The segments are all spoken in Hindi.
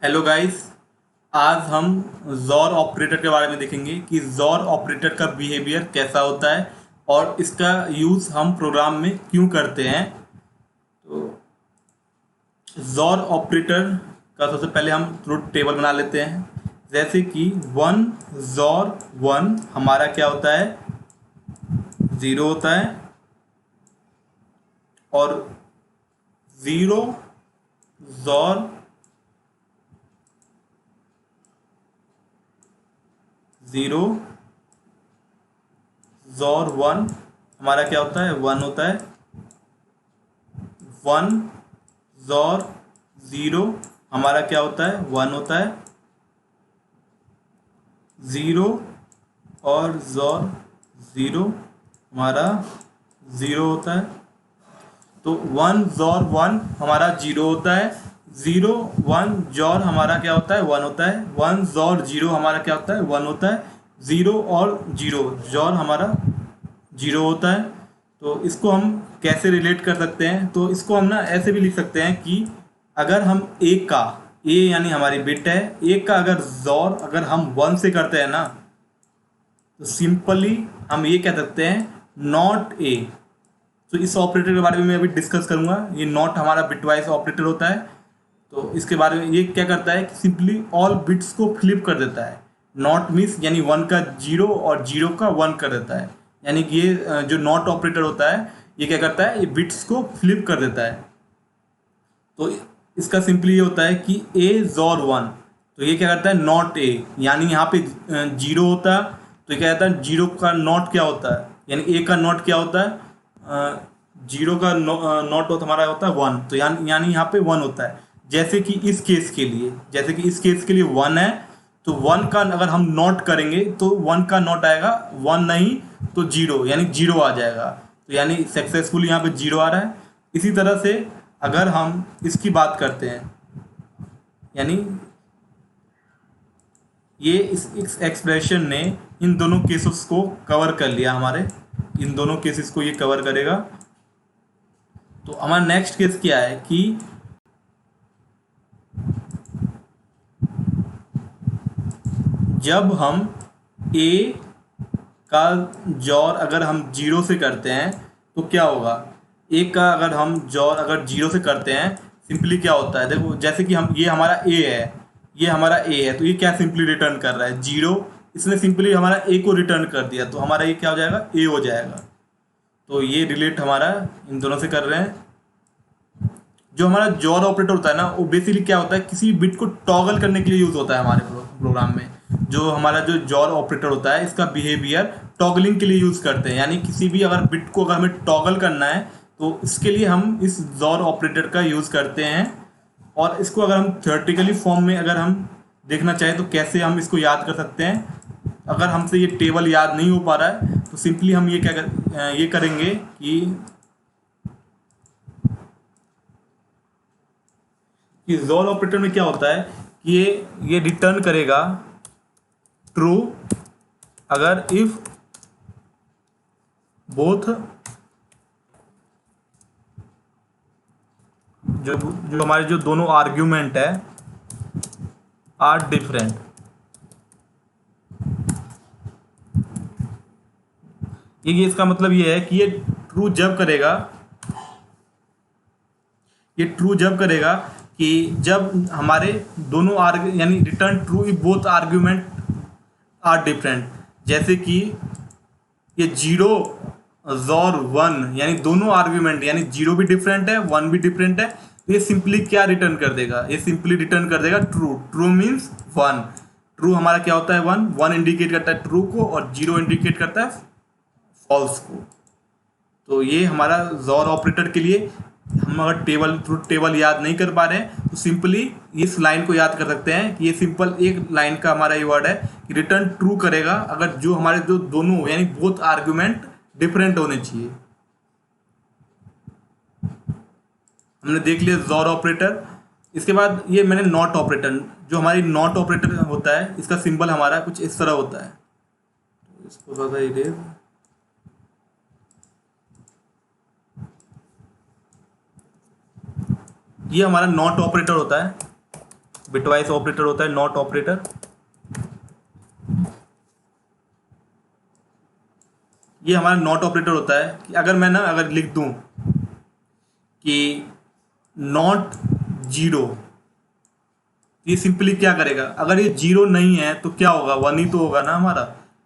Hello guys. आज हम जॉर ऑपरेटर के बारे में देखेंगे कि जॉर ऑपरेटर का बिहेवियर कैसा होता है और इसका यूज़ हम प्रोग्राम में क्यों करते हैं। तो जॉर ऑपरेटर का सबसे पहले हम ट्रुथ टेबल बना लेते हैं। जैसे कि वन जॉर वन हमारा क्या होता है, ज़ीरो होता है, और zero jaw zero jaw one हमारा क्या होता है, वन होता है। वन जॉर ज़ीरो हमारा क्या होता है, वन होता है। ज़ीरो और जॉर ज़ीरो हमारा ज़ीरो होता है। तो वन जॉर वन हमारा जीरो होता है। ज़ीरो वन जॉर हमारा क्या होता है, वन होता है। वन जॉर जीरो हमारा क्या होता है, वन होता है। ज़ीरो और जीरो जॉर हमारा जीरो होता है। तो इसको हम कैसे रिलेट कर सकते हैं, तो इसको हम ना ऐसे भी लिख सकते हैं कि अगर हम एक का ए यानी हमारी बिट है, एक का अगर जॉर अगर हम वन से करते हैं ना, तो सिंपली हम ये कह सकते हैं नॉट ए। तो इस ऑपरेटर के बारे में मैं अभी डिस्कस करूंगा। ये नॉट हमारा बिटवाइज ऑपरेटर होता है। तो इसके बारे में ये क्या करता है कि सिंपली ऑल बिट्स को फ्लिप कर देता है। नॉट मीन्स यानी वन का जीरो और जीरो का वन कर देता है। यानी कि ये जो नॉट ऑपरेटर होता है ये क्या करता है, ये बिट्स को फ्लिप कर देता है। तो इसका सिंपली ये होता है कि ए जॉर वन, तो ये क्या करता है, नॉट ए। यानी यहाँ पे जीरो होता है, तो ये क्या कहता है, जीरो का नॉट क्या होता है, यानी ए का नॉट क्या होता है, जीरो का नॉट होता हमारा होता है वन। तो यानी यहाँ पे वन होता है। जैसे कि इस केस के लिए, जैसे कि इस केस के लिए वन है, तो वन का अगर हम नॉट करेंगे तो वन का नॉट आएगा, वन नहीं तो जीरो, यानी जीरो आ जाएगा। तो यानी सक्सेसफुली यहाँ पे जीरो आ रहा है। इसी तरह से अगर हम इसकी बात करते हैं, यानी ये इस एक्सप्रेशन ने इन दोनों केसेस को कवर कर लिया, हमारे इन दोनों केसेस को ये कवर करेगा। तो हमारा नेक्स्ट केस क्या है कि जब हम ए का जॉर अगर हम जीरो से करते हैं तो क्या होगा। ए का अगर हम जॉर अगर जीरो से करते हैं, सिंपली क्या होता है, देखो जैसे कि हम ये हमारा ए है, ये हमारा ए है, तो ये क्या सिंपली रिटर्न कर रहा है, जीरो। इसने सिंपली हमारा ए को रिटर्न कर दिया, तो हमारा ये क्या हो जाएगा, ए हो जाएगा। तो ये रिलेट हमारा इन दोनों से कर रहे हैं। जो हमारा जॉर ऑपरेटर होता है ना, वो बेसिकली क्या होता है, किसी बिट को टॉगल करने के लिए यूज होता है हमारे प्रोग्राम में। जो हमारा जो जॉर ऑपरेटर होता है, इसका बिहेवियर टॉगलिंग के लिए यूज करते हैं। यानी किसी भी अगर बिट को अगर हमें टॉगल करना है तो इसके लिए हम इस जॉर ऑपरेटर का यूज करते हैं। और इसको अगर हम थ्योरेटिकली फॉर्म में अगर हम देखना चाहें तो कैसे हम इसको याद कर सकते हैं। अगर हमसे ये टेबल याद नहीं हो पा रहा है तो सिंपली हम ये ये करेंगे कि जॉर ऑपरेटर में क्या होता है कि ये रिटर्न करेगा ट्रू अगर इफ बोथ जो जो हमारे जो दोनों आर्ग्यूमेंट है आर डिफरेंट। ये इसका मतलब ये है कि ये ट्रू जब करेगा, ये ट्रू जब करेगा कि जब हमारे दोनों यानी return true if both argument are different. जैसे कि ये जीरो जॉर वन यानी दोनों आर्ग्यूमेंट यानी जीरो भी डिफरेंट है, वन भी डिफरेंट है, तो ये सिंपली क्या रिटर्न कर देगा, ये सिंपली रिटर्न कर देगा true. True means one. True हमारा क्या होता है, वन। वन इंडिकेट करता है ट्रू को और जीरो इंडिकेट करता है फॉल्स को। तो ये हमारा जॉर ऑपरेटर के लिए, हम अगर ट्रुथ टेबल याद नहीं कर पा रहे हैं तो सिंपली इस लाइन को याद कर सकते हैं कि ये सिंपल एक लाइन का हमारा ये वर्ड है कि रिटर्न ट्रू करेगा अगर जो हमारे जो दोनों यानी बोथ आर्ग्यूमेंट डिफरेंट होने चाहिए। हमने देख लिया जॉर ऑपरेटर। इसके बाद ये मैंने नॉट ऑपरेटर, जो हमारी नॉट ऑपरेटर होता है इसका सिंबल हमारा कुछ इस तरह होता है। तो इसको थोड़ा सा इरेज, ये हमारा नॉट ऑपरेटर होता है। बिटवाइज ऑपरेटर होता है नॉट ऑपरेटर। ये हमारा नॉट ऑपरेटर होता है कि अगर मैं ना अगर लिख दूं कि नॉट जीरो, ये सिंपली क्या करेगा, अगर ये जीरो नहीं है तो क्या होगा, वन ही तो होगा ना हमारा।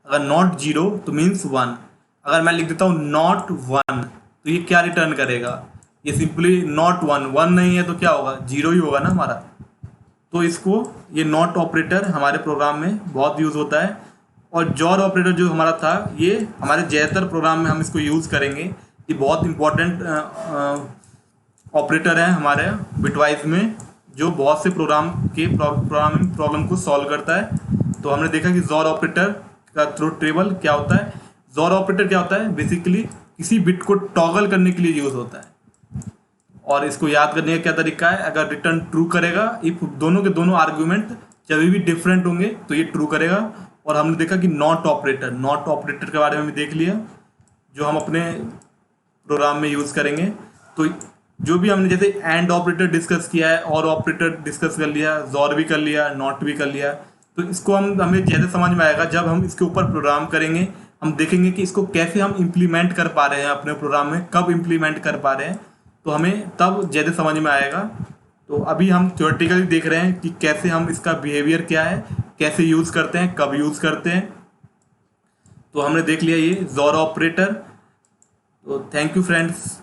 अगर नॉट जीरो तो मीन्स वन। अगर मैं लिख देता हूँ नॉट वन तो ये क्या रिटर्न करेगा, ये सिंपली नॉट वन, वन नहीं है तो क्या होगा, जीरो ही होगा ना हमारा। तो इसको ये नॉट ऑपरेटर हमारे प्रोग्राम में बहुत यूज़ होता है। और जॉर ऑपरेटर जो हमारा था ये हमारे ज़्यादातर प्रोग्राम में हम इसको यूज़ करेंगे। ये बहुत इंपॉर्टेंट ऑपरेटर है हमारे बिटवाइज में, जो बहुत से प्रोग्राम के प्रोग्रामिंग प्रॉब्लम को सॉल्व करता है। तो हमने देखा कि जॉर ऑपरेटर का ट्रुथ टेबल क्या होता है। जॉर ऑपरेटर क्या होता है, बेसिकली किसी बिट को टॉगल करने के लिए यूज़ होता है। और इसको याद करने का क्या तरीका है, अगर रिटर्न ट्रू करेगा, इफ दोनों के दोनों आर्ग्यूमेंट जब भी डिफरेंट होंगे तो ये ट्रू करेगा। और हमने देखा कि नॉट ऑपरेटर के बारे में भी देख लिया, जो हम अपने प्रोग्राम में यूज़ करेंगे। तो जो भी हमने जैसे एंड ऑपरेटर डिस्कस किया है, और ऑपरेटर डिस्कस कर लिया, जॉर भी कर लिया, नॉट भी कर लिया, तो इसको हमें ज़्यादा समझ में आएगा जब हम इसके ऊपर प्रोग्राम करेंगे। हम देखेंगे कि इसको कैसे हम इम्प्लीमेंट कर पा रहे हैं अपने प्रोग्राम में, कब इम्प्लीमेंट कर पा रहे हैं, तो हमें तब ज़्यादा समझ में आएगा। तो अभी हम थ्योरेटिकली देख रहे हैं कि कैसे हम इसका बिहेवियर क्या है, कैसे यूज़ करते हैं, कब यूज़ करते हैं। तो हमने देख लिया ये जॉर ऑपरेटर। तो थैंक यू फ्रेंड्स।